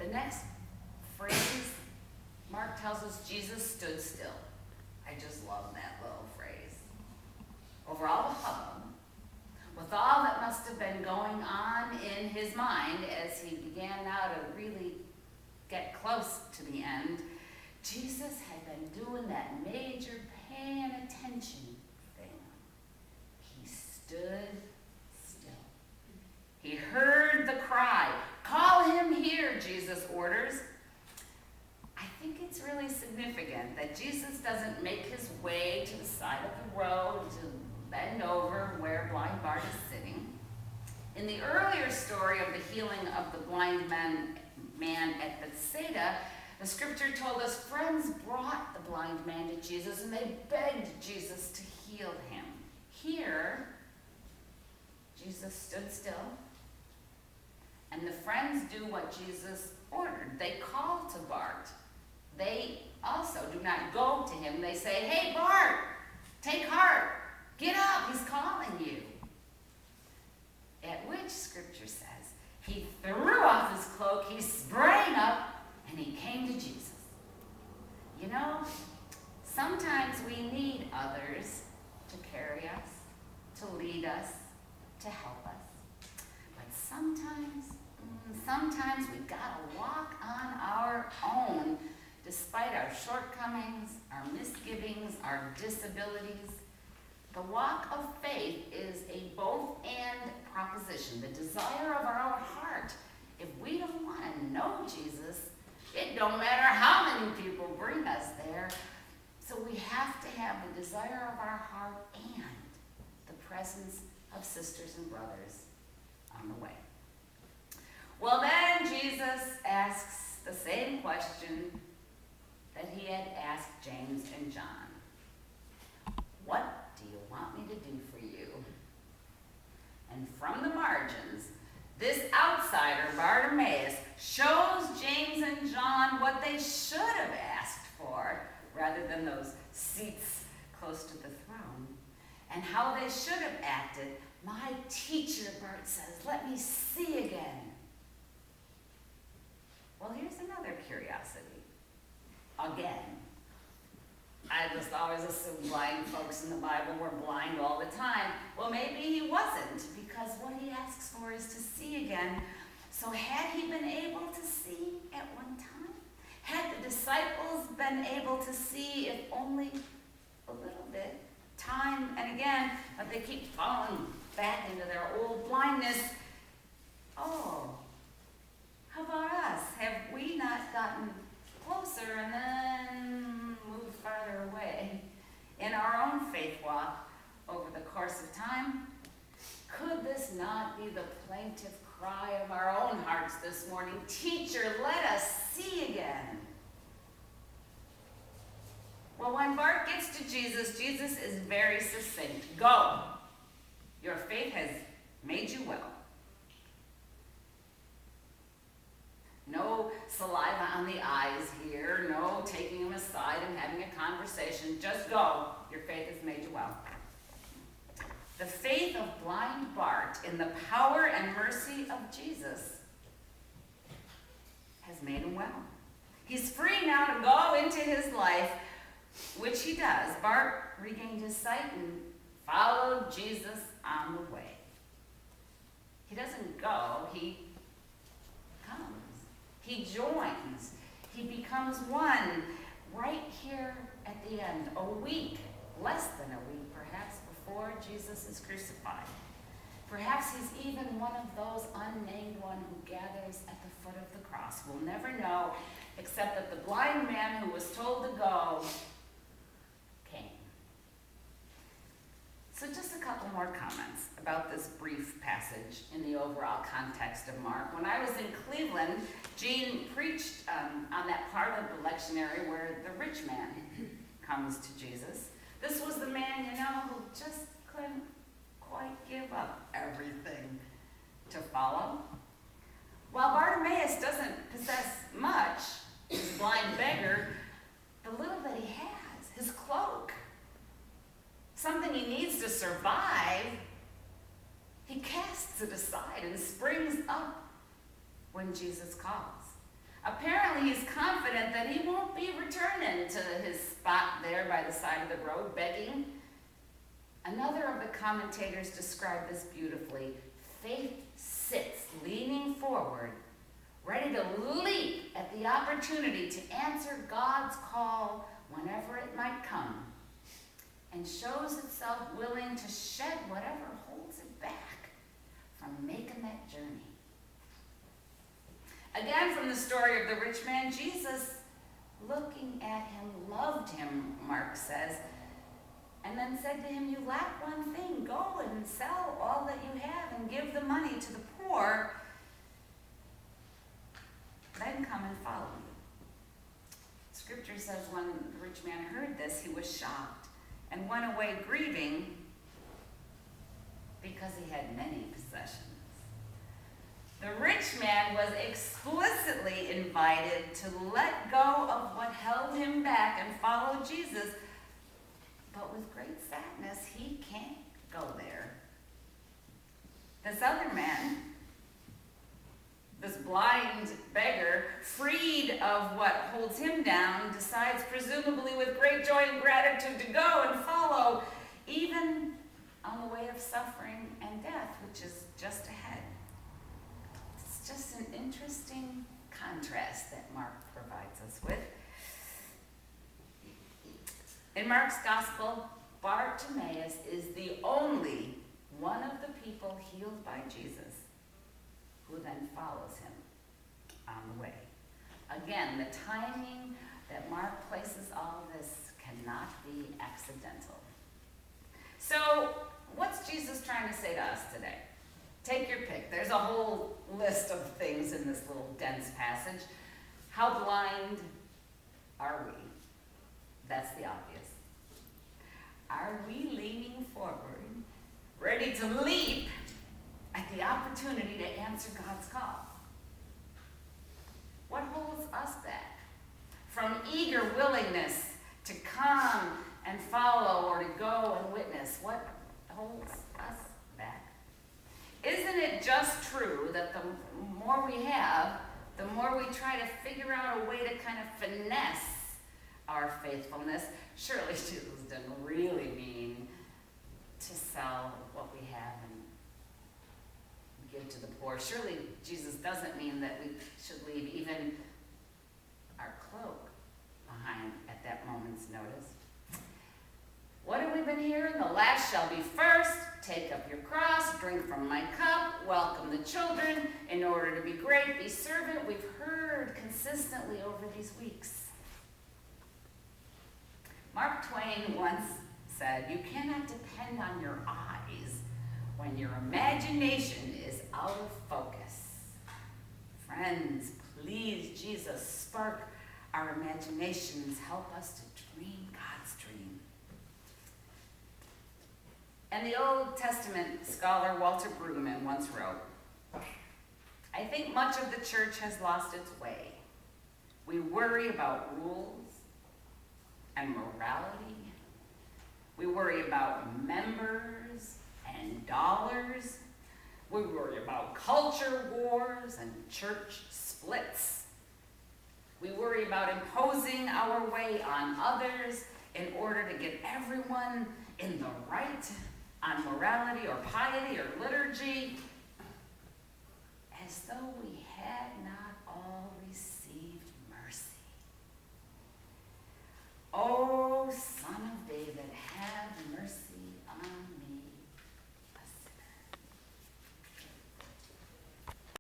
The next phrase, Mark tells us Jesus stood still. I just love that little phrase. Over all the hubbub, with all that must have been going on in his mind as he began now to really get close to the end, Jesus had been doing that major paying attention thing. He stood still. He heard the cry, "Call him here," Jesus orders. I think it's really significant that Jesus doesn't make his way to the side of the road to bend over where blind Bart is sitting. In the earlier story of the healing of the blind man at Bethsaida, the scripture told us friends brought the blind man to Jesus and they begged Jesus to heal him. Here, Jesus stood still, and the friends do what Jesus ordered. They call to Bart. They also do not go to him. They say, "Hey, Bart, take heart. Get up, he's calling you." At which scripture says, he threw off his cloak, he sprang up, and he came to Jesus. You know, sometimes we need others to carry us, to lead us, to help us. But sometimes we've got to walk on our own, despite our shortcomings, our misgivings, our disabilities. The walk of faith is a both-and proposition, the desire of our own heart. If we don't want to know Jesus, it don't matter how many people bring us there. So we have to have the desire of our heart and the presence of sisters and brothers on the way. Well, then Jesus asks the same question that he had asked James and John. "What do you want me to do for you?" And from the margins, this outsider, Bartimaeus, shows James and John what they should have asked for, rather than those seats close to the throne, and how they should have acted. "My teacher," Bart says, "let me see again." Well, here's another curiosity. Again. I just always assumed blind folks in the Bible were blind all the time. Well, maybe he wasn't, because what he asks for is to see again. So had he been able to see at one time? Had the disciples been able to see, if only a little bit, time and again, but they keep falling back into their old blindness? Oh, how about us? Have we not gotten closer and then moved farther away in our own faith walk over the course of time? Could this not be the plaintive cry of our own hearts this morning? "Teacher, let us see again." Well, when Bart gets to Jesus, Jesus is very succinct. "Go. Your faith has made you well." No saliva on the eyes here, no taking him aside and having a conversation. Just go. Your faith has made you well. The faith of blind Bart in the power and mercy of Jesus has made him well. He's free now to go into his life, which he does. Bart regained his sight and followed Jesus on the way. He doesn't go, he comes. He joins. He becomes one right here at the end, a week, less than a week perhaps, before Jesus is crucified. Perhaps he's even one of those unnamed one who gathers at the foot of the cross. We'll never know, except that the blind man who was told to go came. So just a couple more comments about this brief passage in the overall context of Mark. When I was in Cleveland, Jean preached on that part of the lectionary where the rich man comes to Jesus. This was the man, who just couldn't quite give up everything to follow. While Bartimaeus doesn't possess much, this blind beggar, the little that he has, his cloak, something he needs to survive, he casts it aside and springs up when Jesus calls. Apparently, he's confident that he won't be returning to his spot there by the side of the road begging. Another of the commentators described this beautifully. Faith sits leaning forward, ready to leap at the opportunity to answer God's call whenever it might come, and shows itself willing to shed whatever holds it back from making that journey. Again, from the story of the rich man, Jesus, looking at him, loved him, Mark says, and then said to him, "You lack one thing. Go and sell all that you have and give the money to the poor. Then come and follow me." Scripture says when the rich man heard this, he was shocked and went away grieving because he had many possessions. The rich man was explicitly invited to let go of what held him back and follow Jesus, but with great sadness, he can't go there. This other man, this blind beggar, freed of what holds him down, decides presumably with great joy and gratitude to go and follow, even on the way of suffering and death, which is just ahead. It's just an interesting contrast that Mark provides us with. In Mark's gospel, Bartimaeus is the only one of the people healed by Jesus who then follows him on the way. Again, the timing that Mark places all this cannot be accidental. So, what's Jesus trying to say to us today? Take your pick. There's a whole list of things in this little dense passage. How blind are we? That's the obvious. Are we leaning forward, ready to leap at the opportunity to answer God's call? What holds us back from eager willingness to come and follow or to go and witness? What holds us back? Isn't it just true that the more we have, the more we try to figure out a way to kind of finesse our faithfulness? Surely Jesus didn't really mean to sell what we have and give to the poor. Surely Jesus doesn't mean that we should leave even our cloak behind at that moment's notice. What have we been hearing? The last shall be first. Take up your cross, drink from my cup, welcome the children. In order to be great, be servant. We've heard consistently over these weeks. Mark Twain once said, "You cannot depend on your eyes when your imagination is out of focus." Friends, please, Jesus, spark our imaginations. Help us to dream God's dream. And the Old Testament scholar Walter Brueggemann once wrote, "I think much of the church has lost its way. We worry about rules and morality. We worry about members and dollars. We worry about culture wars and church splits. We worry about imposing our way on others in order to get everyone in the right on morality or piety or liturgy, as though we had not